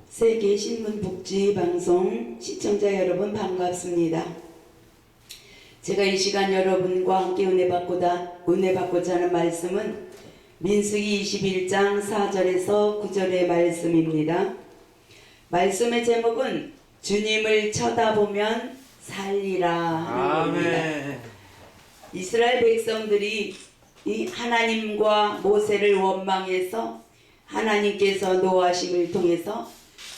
세계신문복지방송 시청자 여러분 반갑습니다. 제가 이 시간 여러분과 함께 은혜 받고자 하는 말씀은 민수기 21장 4절에서 9절의 말씀입니다. 말씀의 제목은 주님을 쳐다보면 살리라. 아멘. 이스라엘 백성들이 이 하나님과 모세를 원망해서 하나님께서 노하심을 통해서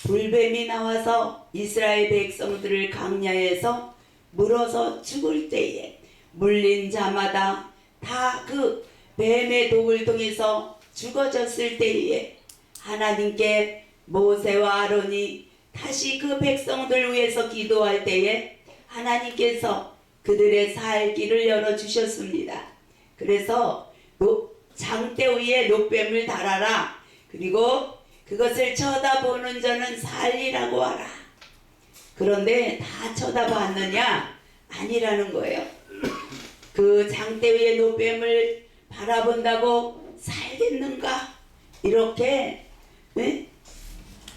불뱀이 나와서 이스라엘 백성들을 광야에서 물어서 죽을 때에 물린 자마다 다 그 뱀의 독을 통해서 죽어졌을 때에 하나님께 모세와 아론이 다시 그 백성들 위해서 기도할 때에 하나님께서 그들의 살 길을 열어주셨습니다. 그래서 장대 위에 노뱀을 달아라. 그리고 그것을 쳐다보는 자는 살리라고 하라. 그런데 다 쳐다봤느냐? 아니라는 거예요. 그 장대 위에 노뱀을 바라본다고 살겠는가? 이렇게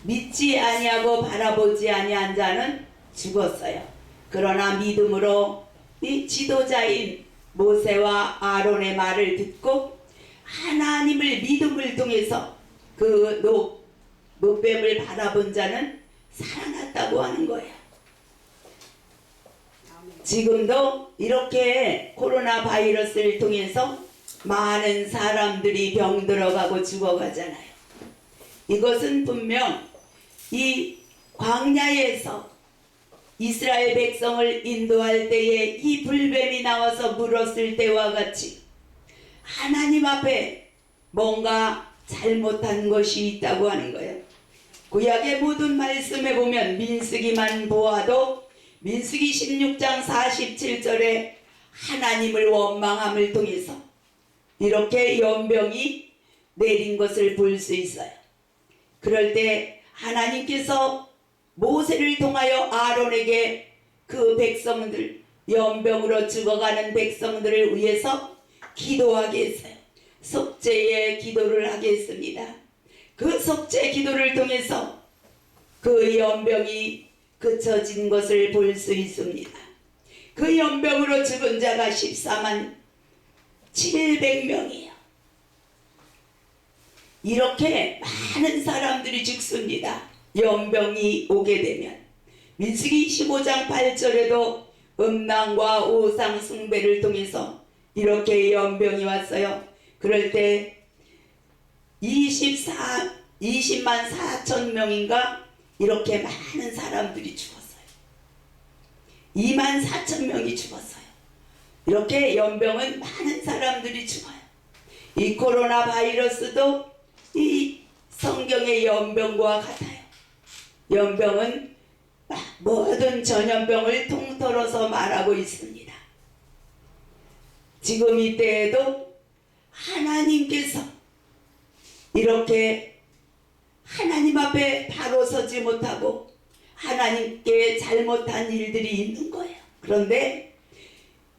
믿지 아니하고 바라보지 아니한 자는 죽었어요. 그러나 믿음으로 이 지도자인 모세와 아론의 말을 듣고 하나님을 믿음을 통해서 그 노뱀을 바라본 자는 살아났다고 하는 거예요. 지금도 이렇게 코로나 바이러스를 통해서 많은 사람들이 병들어가고 죽어가잖아요. 이것은 분명 이 광야에서 이스라엘 백성을 인도할 때에 이 불뱀이 나와서 물었을 때와 같이 하나님 앞에 뭔가 잘못한 것이 있다고 하는 거예요. 구약의 모든 말씀에 보면 민수기만 보아도 민수기 16장 47절에 하나님을 원망함을 통해서 이렇게 연병이 내린 것을 볼 수 있어요. 그럴 때 하나님께서 모세를 통하여 아론에게 그 백성들, 연병으로 죽어가는 백성들을 위해서 기도하게 했어요. 속죄의 기도를 하겠습니다. 그 속죄 기도를 통해서 그 연병이 그쳐진 것을 볼 수 있습니다. 그 연병으로 죽은 자가 14만 700명이에요. 이렇게 많은 사람들이 죽습니다. 연병이 오게 되면. 민수기 25장 8절에도 음란과 우상 숭배를 통해서 이렇게 연병이 왔어요. 그럴 때 20만 4천 명인가 이렇게 많은 사람들이 죽었어요. 2만 4천 명이 죽었어요. 이렇게 연병은 많은 사람들이 죽어요. 이 코로나 바이러스도 이 성경의 연병과 같아요. 연병은 모든 전염병을 통틀어서 말하고 있습니다. 지금 이때에도 하나님께서 이렇게 하나님 앞에 바로 서지 못하고 하나님께 잘못한 일들이 있는 거예요. 그런데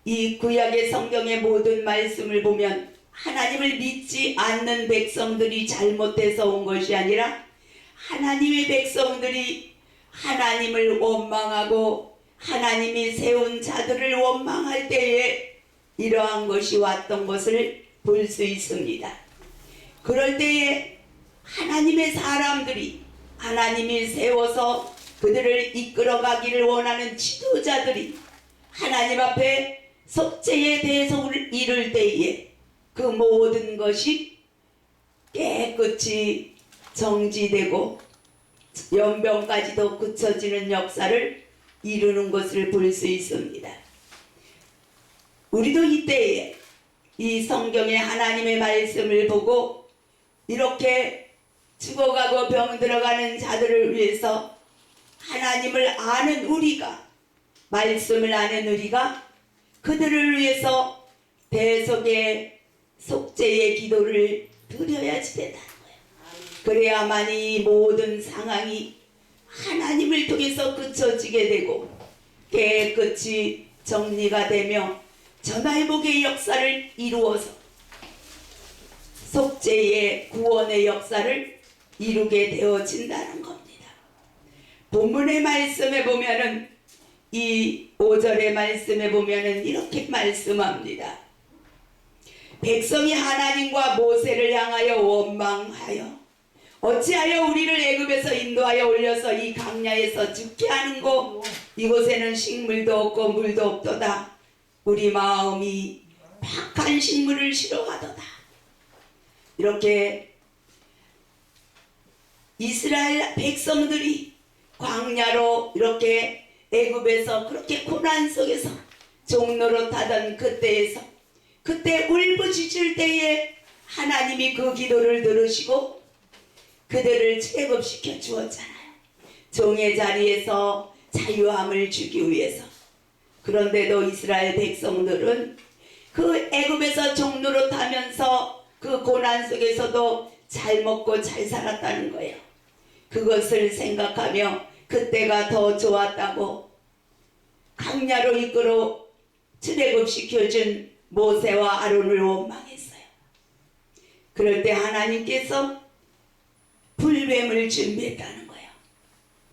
이 구약의 성경의 모든 말씀을 보면 하나님을 믿지 않는 백성들이 잘못해서 온 것이 아니라 하나님의 백성들이 하나님을 원망하고 하나님이 세운 자들을 원망할 때에 이러한 것이 왔던 것을 볼 수 있습니다. 그럴 때에 하나님의 사람들이 하나님이 세워서 그들을 이끌어가기를 원하는 지도자들이 하나님 앞에 속죄에 대해서 이룰 때에 그 모든 것이 깨끗이 정지되고 연병까지도 그쳐지는 역사를 이루는 것을 볼 수 있습니다. 우리도 이때에 이 성경의 하나님의 말씀을 보고 이렇게 죽어가고 병들어가는 자들을 위해서 하나님을 아는 우리가, 말씀을 아는 우리가 그들을 위해서 대속의 속죄의 기도를 드려야지 된다는 거예요. 그래야만 이 모든 상황이 하나님을 통해서 그쳐지게 되고 깨끗이 정리가 되며 전화회복의 역사를 이루어서 속죄의 구원의 역사를 이루게 되어진다는 겁니다. 본문의 말씀에 보면은 이 5절의 말씀에 보면은 이렇게 말씀합니다. 백성이 하나님과 모세를 향하여 원망하여 어찌하여 우리를 애굽에서 인도하여 올려서 이 강야에서 죽게 하는고 이곳에는 식물도 없고 물도 없도다. 우리 마음이 박한 식물을 싫어하도다. 이렇게 이스라엘 백성들이 광야로 이렇게 애굽에서 그렇게 고난 속에서 종노릇하던 그때 울부짖을 때에 하나님이 그 기도를 들으시고 그들을 출애굽시켜 주었잖아요. 종의 자리에서 자유함을 주기 위해서. 그런데도 이스라엘 백성들은 그 애굽에서 종노릇하면서 그 고난 속에서도 잘 먹고 잘 살았다는 거예요. 그것을 생각하며 그때가 더 좋았다고 강야로 이끌어 출애굽시켜준 모세와 아론을 원망했어요. 그럴 때 하나님께서 불뱀을 준비했다는 거예요.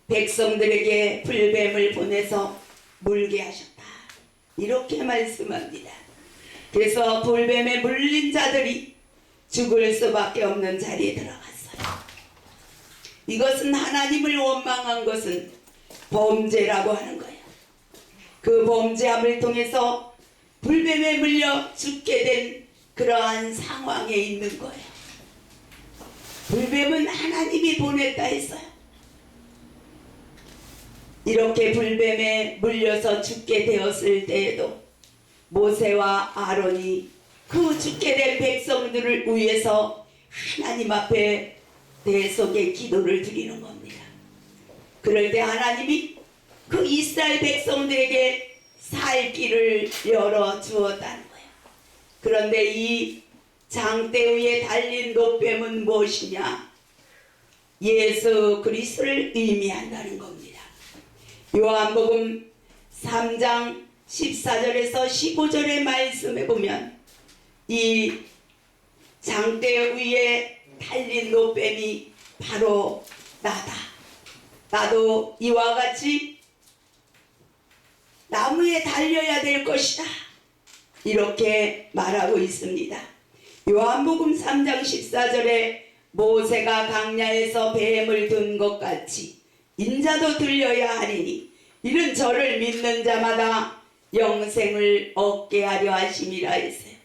백성들에게 불뱀을 보내서 물게 하셨다. 이렇게 말씀합니다. 그래서 불뱀에 물린 자들이 죽을 수밖에 없는 자리에 들어갔어요. 이것은 하나님을 원망한 것은 범죄라고 하는 거예요. 그 범죄함을 통해서 불뱀에 물려 죽게 된 그러한 상황에 있는 거예요. 불뱀은 하나님이 보냈다 했어요. 이렇게 불뱀에 물려서 죽게 되었을 때에도 모세와 아론이 그 죽게 된 백성들을 위해서 하나님 앞에 대속의 기도를 드리는 겁니다. 그럴 때 하나님이 그 이스라엘 백성들에게 살 길을 열어 주었다는 거예요. 그런데 이 장대 위에 달린 노뱀은 무엇이냐? 예수 그리스도를 의미한다는 겁니다. 요한복음 3장 14절에서 15절의 말씀에 보면 이 장대 위에 달린 노뱀이 바로 나다. 나도 이와 같이 나무에 달려야 될 것이다. 이렇게 말하고 있습니다. 요한복음 3장 14절에 모세가 강야에서 뱀을 둔 것 같이 인자도 들려야 하리니 이는 저를 믿는 자마다 영생을 얻게 하려 하심이라 했어요.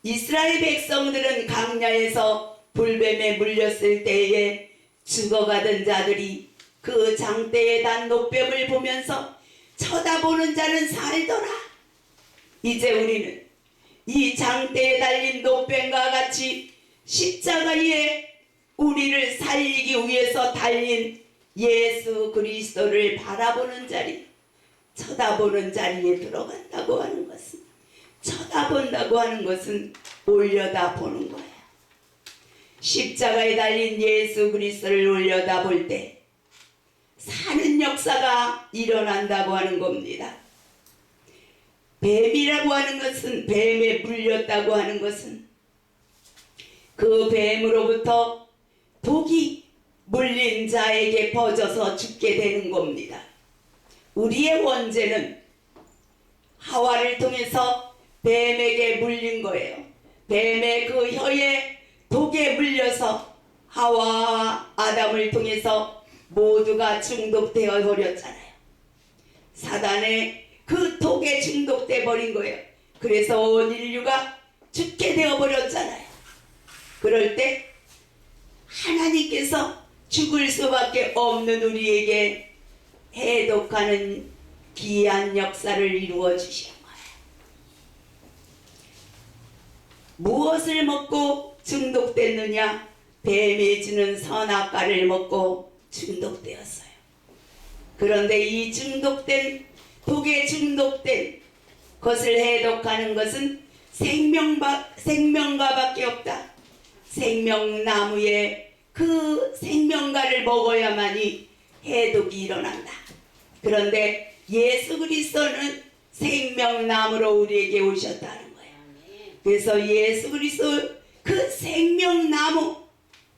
이스라엘 백성들은 강야에서 불뱀에 물렸을 때에 죽어가던 자들이 그 장대에 단 노뱀을 보면서 쳐다보는 자는 살더라. 이제 우리는 이 장대에 달린 노뱀과 같이 십자가에 우리를 살리기 위해서 달린 예수 그리스도를 바라보는 자리, 쳐다보는 자리에 들어간다고 하는 것은, 쳐다본다고 하는 것은 올려다보는 거예요. 십자가에 달린 예수 그리스도를 올려다볼 때 사는 역사가 일어난다고 하는 겁니다. 뱀이라고 하는 것은, 뱀에 물렸다고 하는 것은 그 뱀으로부터 독이 물린 자에게 퍼져서 죽게 되는 겁니다. 우리의 원죄는 하와를 통해서 뱀에게 물린 거예요. 뱀의 그 혀에 독에 물려서 하와와 아담을 통해서 모두가 중독되어 버렸잖아요. 사단의 그 독에 중독돼 버린 거예요. 그래서 온 인류가 죽게 되어 버렸잖아요. 그럴 때 하나님께서 죽을 수밖에 없는 우리에게 해독하는 귀한 역사를 이루어 주신 거예요. 무엇을 먹고 중독됐느냐? 뱀이 주는 선악과를 먹고 중독되었어요. 그런데 이 중독된, 독에 중독된 것을 해독하는 것은 생명과밖에 없다. 생명나무의 그 생명과를 먹어야만이 해독이 일어난다. 그런데 예수 그리스도는 생명나무로 우리에게 오셨다는 거예요. 그래서 예수 그리스도 그 생명나무,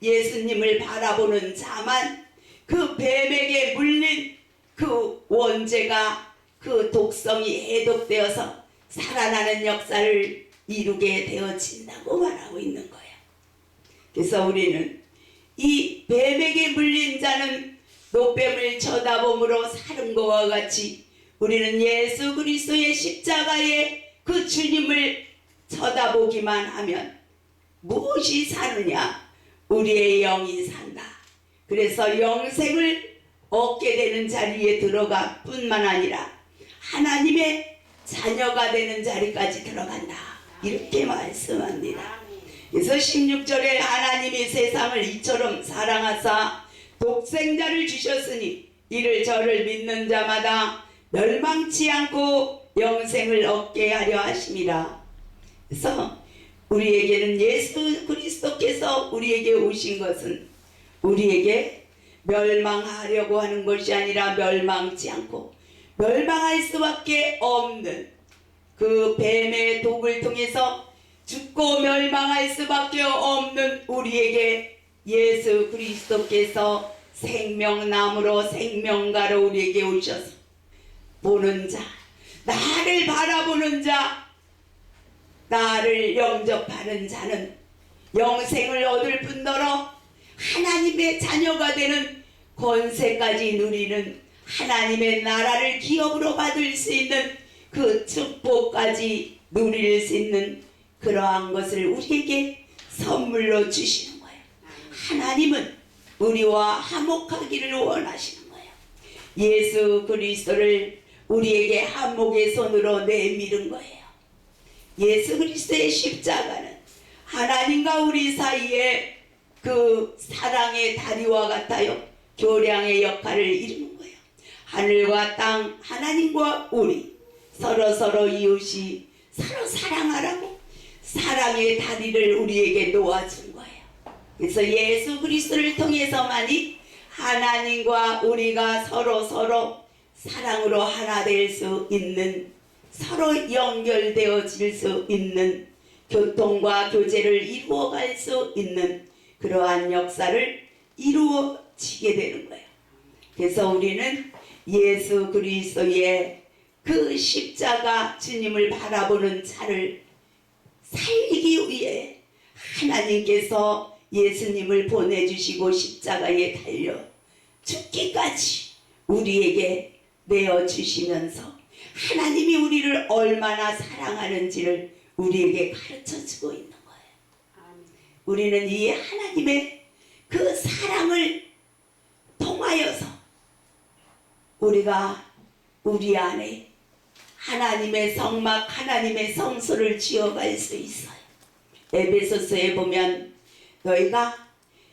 예수님을 바라보는 자만, 그 그 뱀에게 물린 그 원죄가 그 독성이 해독되어서 살아나는 역사를 이루게 되어진다고 말하고 있는 거예요. 그래서 우리는 이 뱀에게 물린 자는 노뱀을 쳐다봄으로 사는 것과 같이 우리는 예수 그리스도의 십자가의 그 주님을 쳐다보기만 하면 무엇이 사느냐? 우리의 영이 산다. 그래서 영생을 얻게 되는 자리에 들어가 뿐만 아니라 하나님의 자녀가 되는 자리까지 들어간다. 이렇게 말씀합니다. 그래서 16절에 하나님이 세상을 이처럼 사랑하사 독생자를 주셨으니 이를 저를 믿는 자마다 멸망치 않고 영생을 얻게 하려 하심이라. 그래서 우리에게는 예수 그리스도께서 우리에게 오신 것은 우리에게 멸망하려고 하는 것이 아니라 멸망치 않고 멸망할 수밖에 없는 그 뱀의 독을 통해서 죽고 멸망할 수밖에 없는 우리에게 예수 그리스도께서 생명나무로 생명가로 우리에게 오셔서 보는 자, 나를 바라보는 자, 나를 영접하는 자는 영생을 얻을 뿐더러 하나님의 자녀가 되는 권세까지 누리는 하나님의 나라를 기업으로 받을 수 있는 그 축복까지 누릴 수 있는 그러한 것을 우리에게 선물로 주시는 거예요. 하나님은 우리와 화목하기를 원하시는 거예요. 예수 그리스도를 우리에게 한목의 손으로 내밀은 거예요. 예수 그리스도의 십자가는 하나님과 우리 사이에 그 사랑의 다리와 같아요. 교량의 역할을 이루는 거예요. 하늘과 땅, 하나님과 우리 서로 이웃이 서로 사랑하라고 사랑의 다리를 우리에게 놓아준 거예요. 그래서 예수 그리스도를 통해서만이 하나님과 우리가 서로 사랑으로 하나 될 수 있는, 서로 연결되어질 수 있는, 교통과 교제를 이루어갈 수 있는 그러한 역사를 이루어지게 되는 거예요. 그래서 우리는 예수 그리스도의 그 십자가 주님을 바라보는 자를 살리기 위해 하나님께서 예수님을 보내주시고 십자가에 달려 죽기까지 우리에게 내어주시면서 하나님이 우리를 얼마나 사랑하는지를 우리에게 가르쳐주고 있는 거예요. 우리는 이 하나님의 그 사랑을 통하여서 우리가 우리 안에 하나님의 성막, 하나님의 성소를 지어갈 수 있어요. 에베소서에 보면 너희가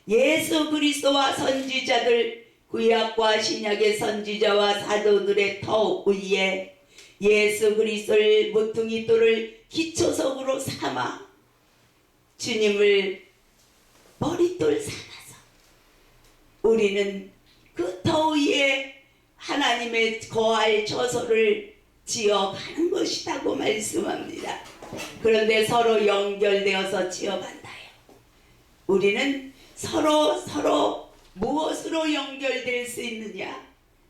예수 그리스도와 선지자들, 구약과 신약의 선지자와 사도들의 터 위에 예수 그리스도를 모퉁이 돌을 기초석으로 삼아 주님을 머릿돌 삼아서 우리는 그 터 위에 하나님의 거할 처소를 지어가는 것이라고 말씀합니다. 그런데 서로 연결되어서 지어간다요. 우리는 서로 무엇으로 연결될 수 있느냐?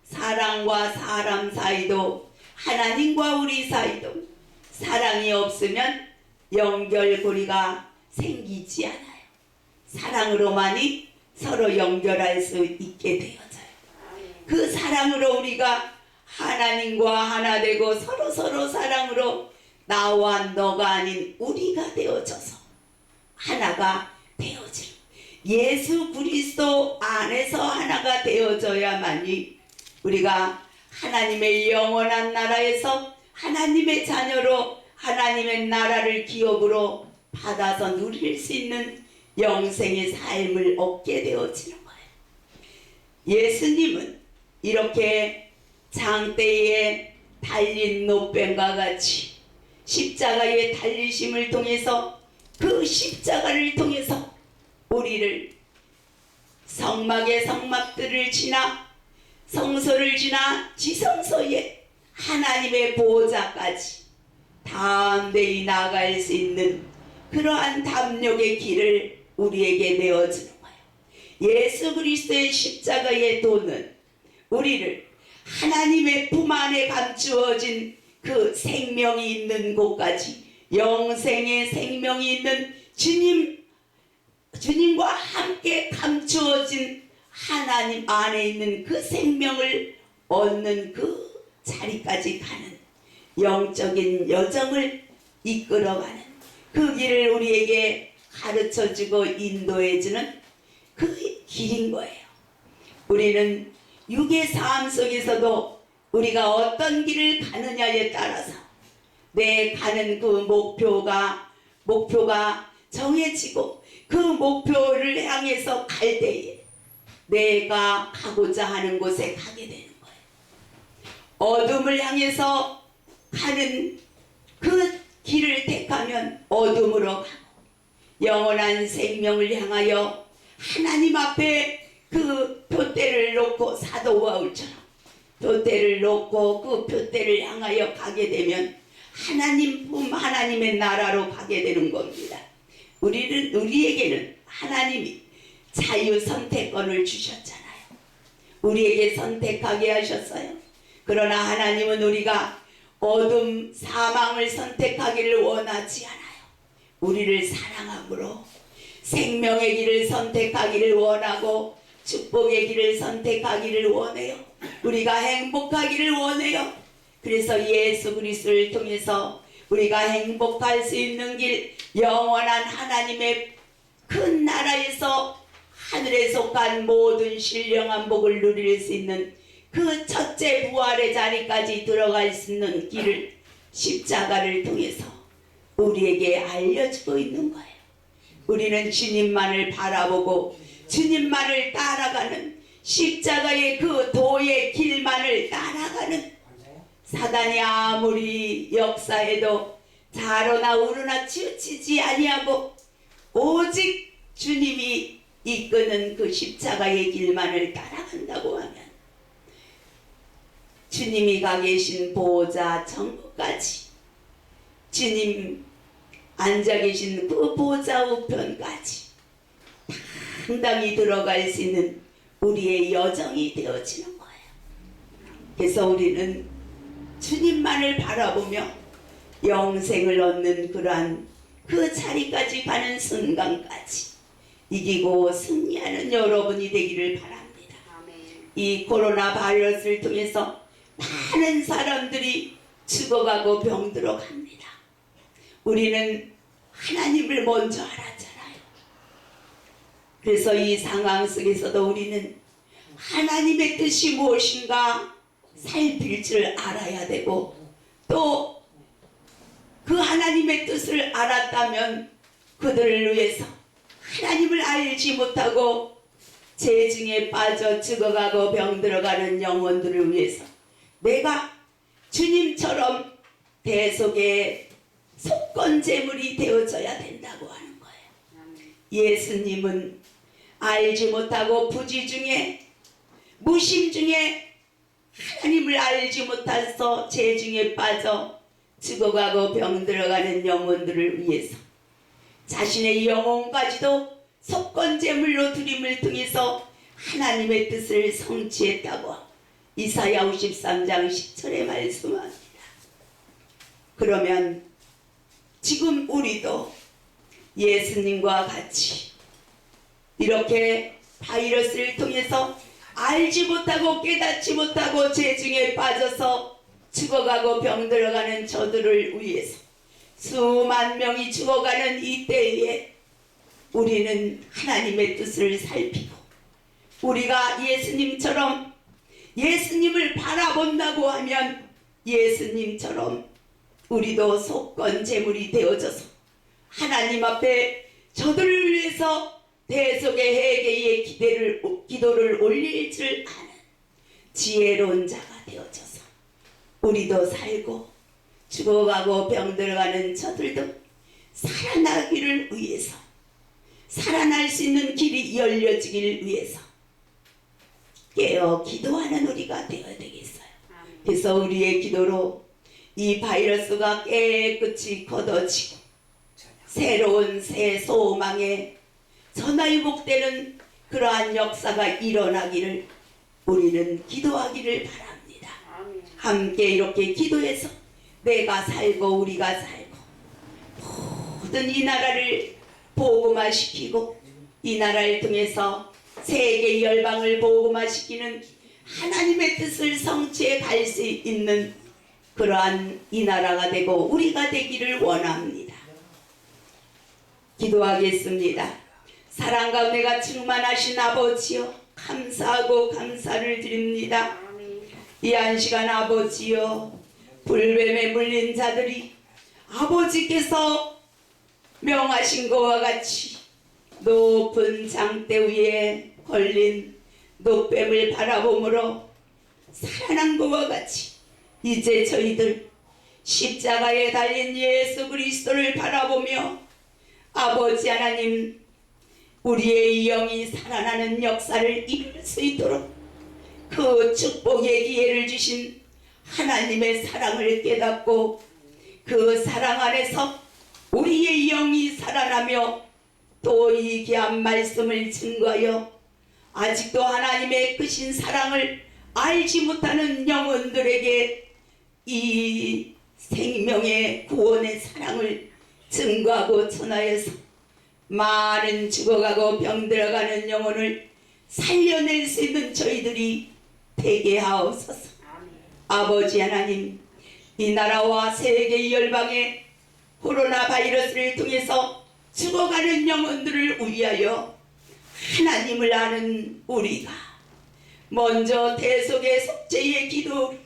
사람과 사람 사이도, 하나님과 우리 사이도 사랑이 없으면 연결고리가 생기지 않아요. 사랑으로만이 서로 연결할 수 있게 되어져요. 그 사랑으로 우리가 하나님과 하나 되고 서로 사랑으로 나와 너가 아닌 우리가 되어져서 하나가 되어지는, 예수 그리스도 안에서 하나가 되어져야만이 우리가 하나님의 영원한 나라에서 하나님의 자녀로 하나님의 나라를 기업으로 받아서 누릴 수 있는 영생의 삶을 얻게 되어지는 거예요. 예수님은 이렇게 장대에 달린 노뱀과 같이 십자가의 달리심을 통해서, 그 십자가를 통해서 우리를 성막의 성막들을 지나 성소를 지나 지성소에 하나님의 보호자까지 담대히 나아갈 수 있는 그러한 담력의 길을 우리에게 내어주는 거예요. 예수 그리스도의 십자가의 도는 우리를 하나님의 품 안에 감추어진 그 생명이 있는 곳까지, 영생의 생명이 있는 주님과 함께 감추어진 하나님 안에 있는 그 생명을 얻는 그 자리까지 가는 영적인 여정을 이끌어가는 그 길을 우리에게 가르쳐주고 인도해주는 그 길인 거예요. 우리는 육의 삶 속에서도 우리가 어떤 길을 가느냐에 따라서 내 가는 그 목표가 정해지고 그 목표를 향해서 갈 때에 내가 가고자 하는 곳에 가게 되는 거예요. 어둠을 향해서 가는 그 길을 택하면 어둠으로 가고, 영원한 생명을 향하여 하나님 앞에 그 표대를 놓고, 사도 바울처럼 표대를 놓고 그 표대를 향하여 가게 되면 하나님의 나라로 가게 되는 겁니다. 우리에게는 하나님이 자유 선택권을 주셨잖아요. 우리에게 선택하게 하셨어요. 그러나 하나님은 우리가 어둠 사망을 선택하기를 원하지 않아요. 우리를 사랑함으로 생명의 길을 선택하기를 원하고 축복의 길을 선택하기를 원해요. 우리가 행복하기를 원해요. 그래서 예수 그리스도를 통해서 우리가 행복할 수 있는 길, 영원한 하나님의 큰 나라에서 하늘에 속한 모든 신령한 복을 누릴 수 있는 그 첫째 부활의 자리까지 들어갈 수 있는 길을 십자가를 통해서 우리에게 알려주고 있는 거예요. 우리는 주님만을 바라보고 주님만을 따라가는, 십자가의 그 도의 길만을 따라가는, 사단이 아무리 역사해도 자로나 우르나 치우치지 아니하고 오직 주님이 이끄는 그 십자가의 길만을 따라간다고 하면 주님이 가 계신 보좌 정거까지, 주님 앉아 계신 그 보좌 우편까지 당당히 들어갈 수 있는 우리의 여정이 되어지는 거예요. 그래서 우리는 주님만을 바라보며 영생을 얻는 그러한 그 자리까지 가는 순간까지 이기고 승리하는 여러분이 되기를 바랍니다. 이 코로나 바이러스를 통해서 많은 사람들이 죽어가고 병들어 갑니다. 우리는 하나님을 먼저 알았잖아요. 그래서 이 상황 속에서도 우리는 하나님의 뜻이 무엇인가 살필 줄 알아야 되고, 또 그 하나님의 뜻을 알았다면 그들을 위해서, 하나님을 알지 못하고 재증에 빠져 죽어가고 병들어가는 영혼들을 위해서 내가 주님처럼 대속의 속건제물이 되어져야 된다고 하는 거예요. 예수님은 알지 못하고 부지 중에, 무심 중에, 하나님을 알지 못해서 재증에 빠져 죽어가고 병들어가는 영혼들을 위해서 자신의 영혼까지도 속건제물로 드림을 통해서 하나님의 뜻을 성취했다고 이사야 53장 10절에 말씀합니다. 그러면 지금 우리도 예수님과 같이 이렇게 바이러스를 통해서 알지 못하고 깨닫지 못하고 재증에 빠져서 죽어가고 병들어가는 저들을 위해서, 수만 명이 죽어가는 이 때에 우리는 하나님의 뜻을 살피고 우리가 예수님처럼 예수님을 바라본다고 하면 예수님처럼 우리도 속건제물이 되어져서 하나님 앞에 저들을 위해서 대속의 회개의 기도를 올릴 줄 아는 지혜로운 자가 되어져서 우리도 살고 죽어가고 병들어가는 저들도 살아나기를 위해서, 살아날 수 있는 길이 열려지기를 위해서 깨어 기도하는 우리가 되어야 되겠어요. 그래서 우리의 기도로 이 바이러스가 깨끗이 걷어지고 새로운 새 소망에 전화위복되는 그러한 역사가 일어나기를 우리는 기도하기를 바랍니다. 함께 이렇게 기도해서 내가 살고 우리가 살고 모든 이 나라를 복음화시키고 이 나라를 통해서 세계 열방을 복음화시키는 하나님의 뜻을 성취해 갈 수 있는 그러한 이 나라가 되고 우리가 되기를 원합니다. 기도하겠습니다. 사랑과 은혜가 충만하신 아버지여, 감사하고 감사를 드립니다. 이 한 시간 아버지여, 불뱀에 물린 자들이 아버지께서 명하신 것과 같이 높은 장대 위에 걸린 노뱀을 바라보므로 살아난 것과 같이 이제 저희들 십자가에 달린 예수 그리스도를 바라보며 아버지 하나님, 우리의 영이 살아나는 역사를 이룰 수 있도록 그 축복의 기회를 주신 하나님의 사랑을 깨닫고 그 사랑 안에서 우리의 영이 살아나며 또 이 귀한 말씀을 증거하여 아직도 하나님의 크신 사랑을 알지 못하는 영혼들에게 이 생명의 구원의 사랑을 증거하고 전하여서 많은 죽어가고 병들어가는 영혼을 살려낼 수 있는 저희들이 되게 하옵소서. 아버지 하나님, 이 나라와 세계 열방의 코로나 바이러스를 통해서 죽어가는 영혼들을 위하여 하나님을 아는 우리가 먼저 대속의 속죄의 기도를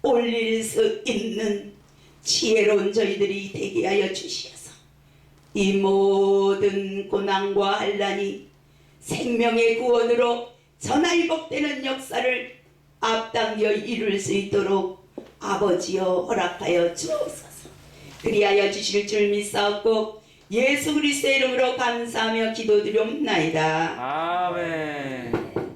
올릴 수 있는 지혜로운 저희들이 되게 하여 주시옵소서. 이 모든 고난과 환난이 생명의 구원으로 전화위복되는 역사를 앞당겨 이룰 수 있도록 아버지여 허락하여 주옵소서. 그리하여 주실 줄 믿사옵고 예수 그리스도의 이름으로 감사하며 기도드리옵나이다. 아멘.